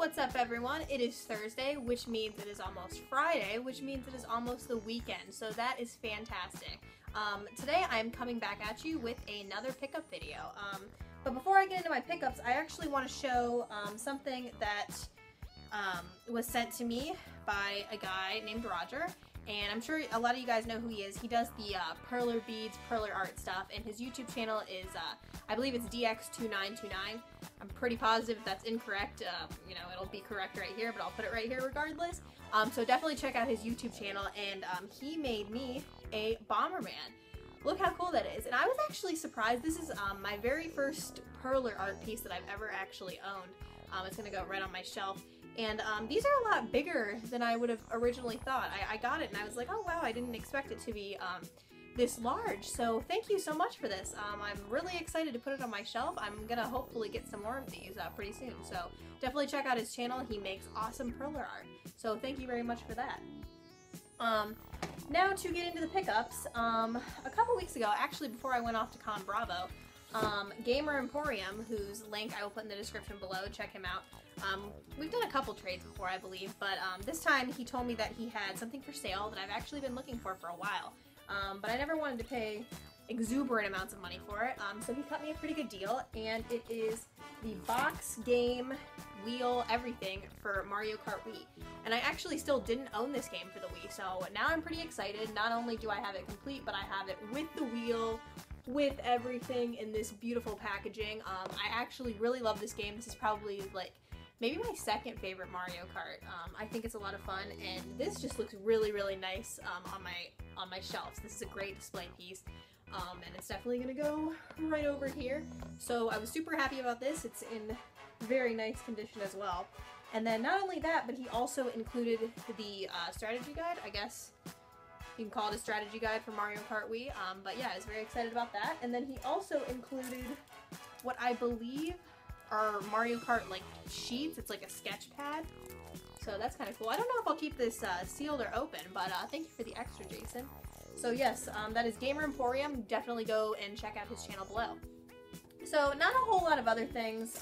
What's up, everyone? It is Thursday, which means it is almost Friday, which means it is almost the weekend, so that is fantastic. Today I'm coming back at you with another pickup video. But before I get into my pickups, I actually want to show something that was sent to me by a guy named Roger. And I'm sure a lot of you guys know who he is. He does the Perler beads, Perler art stuff, and his YouTube channel is, I believe it's DX2929. I'm pretty positive if that's incorrect. You know, it'll be correct right here, but I'll put it right here regardless. So definitely check out his YouTube channel, and he made me a Bomberman. Look how cool that is. And I was actually surprised. This is my very first Perler art piece that I've ever actually owned. It's gonna go right on my shelf. And these are a lot bigger than I would have originally thought. I got it and I was like, oh wow, I didn't expect it to be this large. So thank you so much for this. I'm really excited to put it on my shelf. I'm gonna hopefully get some more of these pretty soon. So definitely check out his channel. He makes awesome Perler art. So thank you very much for that. Now to get into the pickups, a couple weeks ago, actually before I went off to Con Bravo, Gamer Emporium, whose link I will put in the description below, check him out. We've done a couple trades before, I believe, but this time he told me that he had something for sale that I've actually been looking for a while. But I never wanted to pay exuberant amounts of money for it, so he cut me a pretty good deal, and it is the box, game, wheel, everything for Mario Kart Wii. And I actually still didn't own this game for the Wii, so now I'm pretty excited. Not only do I have it complete, but I have it with the wheel, with everything in this beautiful packaging. I actually really love this game. This is probably like maybe my second favorite Mario Kart. I think it's a lot of fun, and this just looks really, really nice on my shelves. This is a great display piece, and it's definitely gonna go right over here. So I was super happy about this. It's in very nice condition as well. And then not only that, but he also included the strategy guide, I guess. You can call it a strategy guide for Mario Kart Wii, but yeah, I was very excited about that. And then he also included what I believe are Mario Kart like sheets. It's like a sketch pad, so that's kind of cool. I don't know if I'll keep this sealed or open, but thank you for the extra, Jason. So yes, that is Gamer Emporium. Definitely go and check out his channel below. So not a whole lot of other things.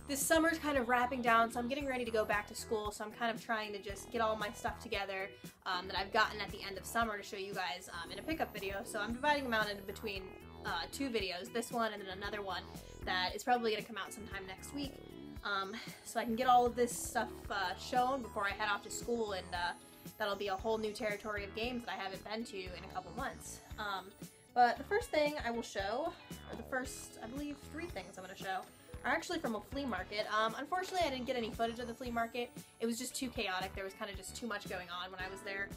This summer's kind of wrapping down, so I'm getting ready to go back to school, so I'm kind of trying to just get all my stuff together that I've gotten at the end of summer to show you guys in a pickup video. So I'm dividing them out into between two videos, this one and then another one that is probably going to come out sometime next week, so I can get all of this stuff shown before I head off to school, and that'll be a whole new territory of games that I haven't been to in a couple months. But the first thing I will show, or the first, I believe, 3 things I'm going to show, are actually from a flea market. Unfortunately, I didn't get any footage of the flea market. It was just too chaotic. There was kind of just too much going on when I was there.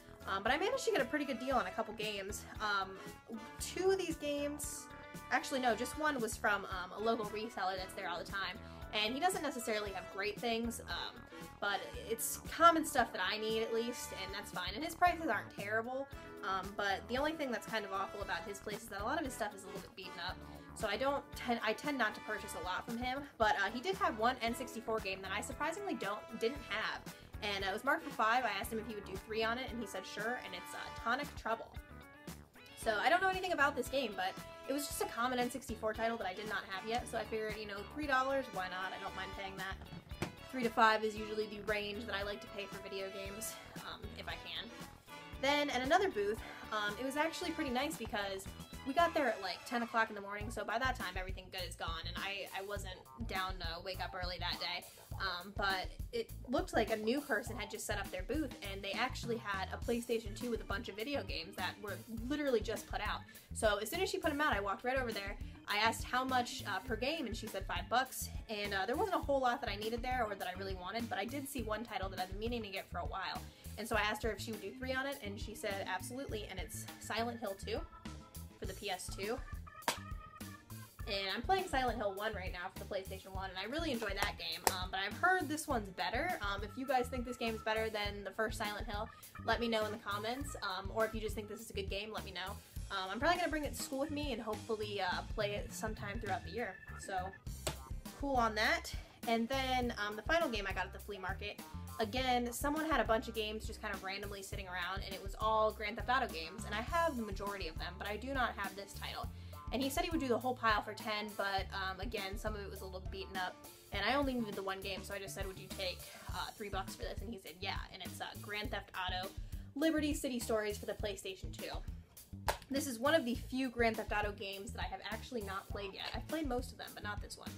But I managed to get a pretty good deal on a couple games. 2 of these games, actually no, just one was from a local reseller that's there all the time. And he doesn't necessarily have great things, but it's common stuff that I need at least, and that's fine. And his prices aren't terrible, but the only thing that's kind of awful about his place is that a lot of his stuff is a little bit beaten up. So I tend not to purchase a lot from him, but he did have one N64 game that I surprisingly didn't have, and it was marked for 5. I asked him if he would do 3 on it, and he said sure, and it's Tonic Trouble. So I don't know anything about this game, but it was just a common N64 title that I did not have yet, so I figured, you know, $3, why not? I don't mind paying that. 3 to 5 is usually the range that I like to pay for video games, if I can. Then at another booth, it was actually pretty nice because we got there at like 10 o'clock in the morning, so by that time everything good is gone, and I wasn't down to wake up early that day. But it looked like a new person had just set up their booth, and they actually had a PlayStation 2 with a bunch of video games that were literally just put out. So as soon as she put them out, I walked right over there. I asked how much per game, and she said $5, and there wasn't a whole lot that I needed there or that I really wanted, but I did see one title that I've been meaning to get for a while. And so I asked her if she would do 3 on it, and she said absolutely, and it's Silent Hill 2 for the PS2. And I'm playing Silent Hill 1 right now for the PlayStation 1, and I really enjoy that game, but I've heard this one's better. If you guys think this game is better than the first Silent Hill, let me know in the comments, or if you just think this is a good game, let me know. I'm probably going to bring it to school with me and hopefully play it sometime throughout the year, so cool on that. And then the final game I got at the flea market, again, someone had a bunch of games just kind of randomly sitting around, and it was all Grand Theft Auto games, and I have the majority of them, but I do not have this title. And he said he would do the whole pile for 10, but again, some of it was a little beaten up. And I only needed the one game, so I just said, would you take $3 for this? And he said, yeah. And it's Grand Theft Auto Liberty City Stories for the PlayStation 2. This is one of the few Grand Theft Auto games that I have actually not played yet. I've played most of them, but not this one.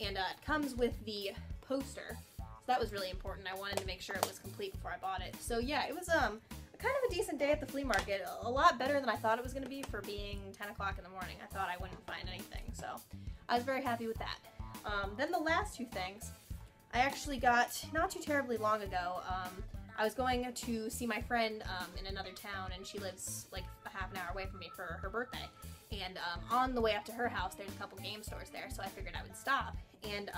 And it comes with the poster, so that was really important. I wanted to make sure it was complete before I bought it. So yeah, it was kind of a decent day at the flea market. A lot better than I thought it was going to be for being 10 o'clock in the morning. I thought I wouldn't find anything, so I was very happy with that. Then the last two things, I actually got not too terribly long ago. I was going to see my friend in another town, and she lives like a half an hour away from me for her birthday. And on the way up to her house, there's a couple game stores there, so I figured I would stop. And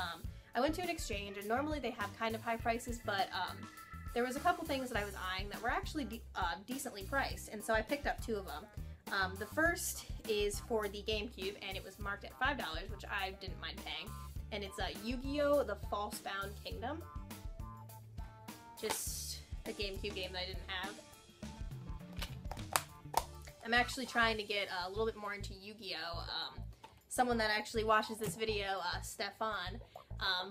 I went to an exchange, and normally they have kind of high prices, but there was a couple things that I was eyeing that were actually decently priced, and so I picked up two of them. The first is for the GameCube, and it was marked at $5, which I didn't mind paying. And it's Yu-Gi-Oh! The False-Bound Kingdom. Just a GameCube game that I didn't have. I'm actually trying to get a little bit more into Yu-Gi-Oh! Someone that actually watches this video, Stefan,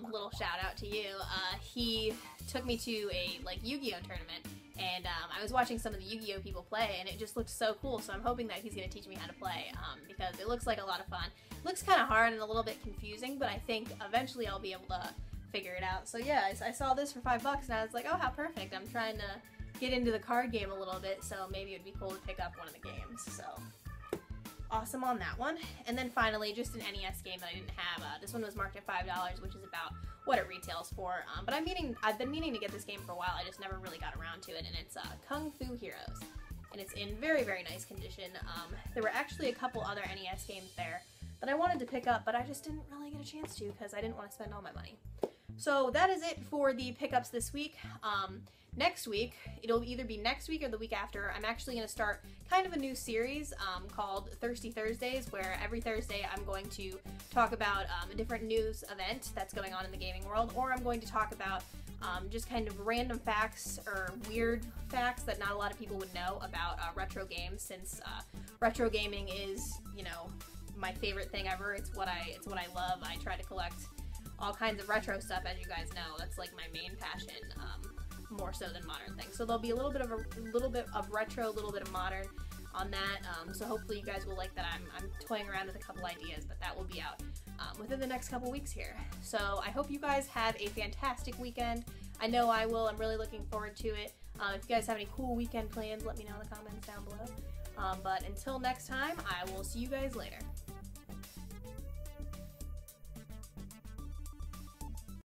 little shout out to you, he took me to a Yu-Gi-Oh! Tournament, and I was watching some of the Yu-Gi-Oh! People play, and it just looked so cool, so I'm hoping that he's going to teach me how to play, because it looks like a lot of fun. It looks kind of hard and a little bit confusing, but I think eventually I'll be able to figure it out. So yeah, I saw this for $5, and I was like, oh, how perfect. I'm trying to get into the card game a little bit, so maybe it would be cool to pick up one of the games, so awesome on that one. And then finally, just an NES game that I didn't have. This one was marked at $5, which is about what it retails for. But I've been meaning to get this game for a while. I just never really got around to it, and it's Kung Fu Heroes. And it's in very, very nice condition. There were actually a couple other NES games there that I wanted to pick up, but I just didn't really get a chance to because I didn't want to spend all my money. So that is it for the pickups this week. Next week, it'll either be next week or the week after, I'm actually going to start kind of a new series called Thirsty Thursdays, where every Thursday I'm going to talk about a different news event that's going on in the gaming world, or I'm going to talk about just kind of random facts or weird facts that not a lot of people would know about retro games, since retro gaming is, you know, my favorite thing ever. It's what I love. I try to collect all kinds of retro stuff, as you guys know. That's like my main passion, more so than modern things. So there'll be a little bit of retro, a little bit of modern on that. So hopefully you guys will like that. I'm toying around with a couple ideas, but that will be out within the next couple weeks here. So I hope you guys have a fantastic weekend. I know I will. I'm really looking forward to it. If you guys have any cool weekend plans, let me know in the comments down below. But until next time, I will see you guys later.